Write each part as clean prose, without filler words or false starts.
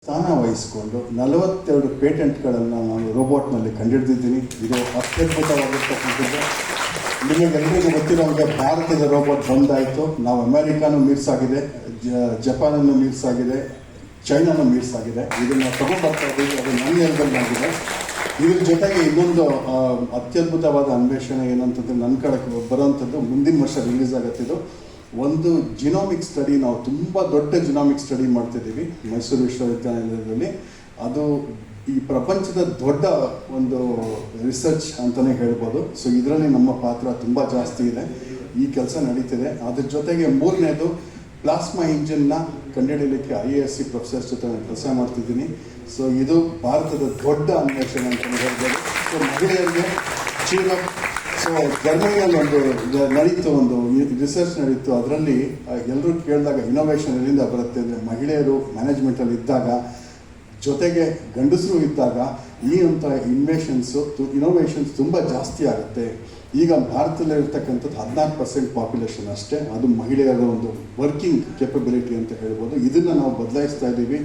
ಸ್ಥಾನ ವಹಿಸಿಕೊಂಡು 42 ಪೇಟೆಂಟ್ಗಳನ್ನು ನಾನು ರೋಬೋಟ್ನಲ್ಲಿ ಕಂಡುಹಿಡಿದಿದ್ದೀನಿ. ಇದು ಅತ್ಯದ್ಭುತವಾಗಿರ್ತಕ್ಕಂಥದ್ದು. ನಿಮಗೆಲ್ಲರಿಗೂ ಗೊತ್ತಿರೋಂಗೆ ಭಾರತದ ರೋಬೋಟ್ ಬಂದಾಯಿತು. ನಾವು ಅಮೆರಿಕಾನು ಮೀರ್ಸಾಗಿದೆ, ಜಪಾನನ್ನು ಮೀರ್ಸಾಗಿದೆ, ಚೈನಾನು ಮೀರ್ಸಾಗಿದೆ. ಇದನ್ನು ತಗೊಂಡ್ಬರ್ತಾ ಇದ್ದೀವಿ. ಅದು ನನ್ನ ನೆಲದಲ್ಲಾಗಿದೆ. ಇದ್ರ ಜೊತೆಗೆ ಇನ್ನೊಂದು ಅತ್ಯದ್ಭುತವಾದ ಅನ್ವೇಷಣೆ ಏನಂತಂದರೆ ನನ್ನ ಕಡೆ ಬರೋವಂಥದ್ದು ಮುಂದಿನ ವರ್ಷ ರಿಲೀಸ್ ಆಗುತ್ತಿದ್ದು ಒಂದು ಜಿನೋಮಿಕ್ ಸ್ಟಡಿ. ನಾವು ತುಂಬ ದೊಡ್ಡ ಜಿನೋಮಿಕ್ ಸ್ಟಡಿ ಮಾಡ್ತಿದ್ದೀವಿ ಮೈಸೂರು ವಿಶ್ವವಿದ್ಯಾನಿಲಯದಲ್ಲಿ. ಅದು ಈ ಪ್ರಪಂಚದ ದೊಡ್ಡ ಒಂದು ರಿಸರ್ಚ್ ಅಂತಲೇ ಹೇಳ್ಬೋದು. ಸೊ ಇದರಲ್ಲಿ ನಮ್ಮ ಪಾತ್ರ ತುಂಬ ಜಾಸ್ತಿ ಇದೆ. ಈ ಕೆಲಸ ನಡೀತಿದೆ. ಅದ್ರ ಜೊತೆಗೆ ಮೂರನೇದು ಪ್ಲಾಸ್ಮಾ ಇಂಜಿನ್ನ ಕಂಡುಹಿಡಿಯಲಿಕ್ಕೆ IASc ಪ್ರೊಫೆಸರ್ಸ್ ಜೊತೆ ನಾನು ಕೆಲಸ ಮಾಡ್ತಿದ್ದೀನಿ. ಸೊ ಇದು ಭಾರತದ ದೊಡ್ಡ ಅನ್ವೇಷಣೆ ಅಂತಲೇ ಹೇಳ್ಬೋದು. ಸೊ ಮಹಿಳೆಯರಿಗೆ ಚೀನಪ್ ಸೊ ಜರ್ಮನಿಯಲ್ಲಿ ಒಂದು ನಡೀತು, ಒಂದು ರಿಸರ್ಚ್ ನಡೀತು. ಅದರಲ್ಲಿ ಎಲ್ಲರೂ ಕೇಳಿದಾಗ ಇನೋವೇಷನ್ ಎಲ್ಲಿಂದ ಬರುತ್ತೆ ಅಂದರೆ ಮಹಿಳೆಯರು ಮ್ಯಾನೇಜ್ಮೆಂಟಲ್ಲಿ ಇದ್ದಾಗ, ಜೊತೆಗೆ ಗಂಡಸರು ಇದ್ದಾಗ ಈ ಒಂಥರ ಇನೋವೇಷನ್ಸ್ ತುಂಬ ಜಾಸ್ತಿ ಆಗುತ್ತೆ. ಈಗ ಭಾರತದಲ್ಲಿ ಇರ್ತಕ್ಕಂಥದ್ದು 14% ಪಾಪ್ಯುಲೇಷನ್ ಅಷ್ಟೇ. ಅದು ಮಹಿಳೆಯರ ಒಂದು ವರ್ಕಿಂಗ್ ಕೇಪಬಿಲಿಟಿ ಅಂತ ಹೇಳ್ಬೋದು. ಇದನ್ನು ನಾವು ಬದಲಾಯಿಸ್ತಾ ಇದ್ದೀವಿ.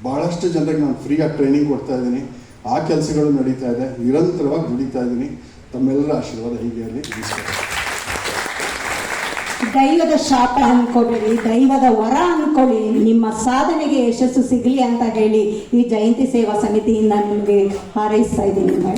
ಭಾಳಷ್ಟು ಜನರಿಗೆ ನಾನು ಫ್ರೀಯಾಗಿ ಟ್ರೈನಿಂಗ್ ಕೊಡ್ತಾ ಇದ್ದೀನಿ. ಆ ಕೆಲಸಗಳು ನಡೀತಾ ಇದೆ. ನಿರಂತರವಾಗಿ ದುಡಿತಾ ಇದ್ದೀನಿ. ತಮ್ಮೆಲ್ಲರ ಆಶೀರ್ವಾದ ಹೀಗೆ ಇರಲಿ. ದೈವದ ಶಾಪ ಅನ್ಕೊಳ್ಳಿ, ದೈವದ ವರ ಅನ್ಕೊಳ್ಳಿ, ನಿಮ್ಮ ಸಾಧನೆಗೆ ಯಶಸ್ಸು ಸಿಗಲಿ ಅಂತ ಹೇಳಿ ಈ ಜಯಂತಿ ಸೇವಾ ಸಮಿತಿಯಿಂದ ನಿಮಗೆ ಹಾರೈಸ್ತಾ ಇದ್ದೀನಿ.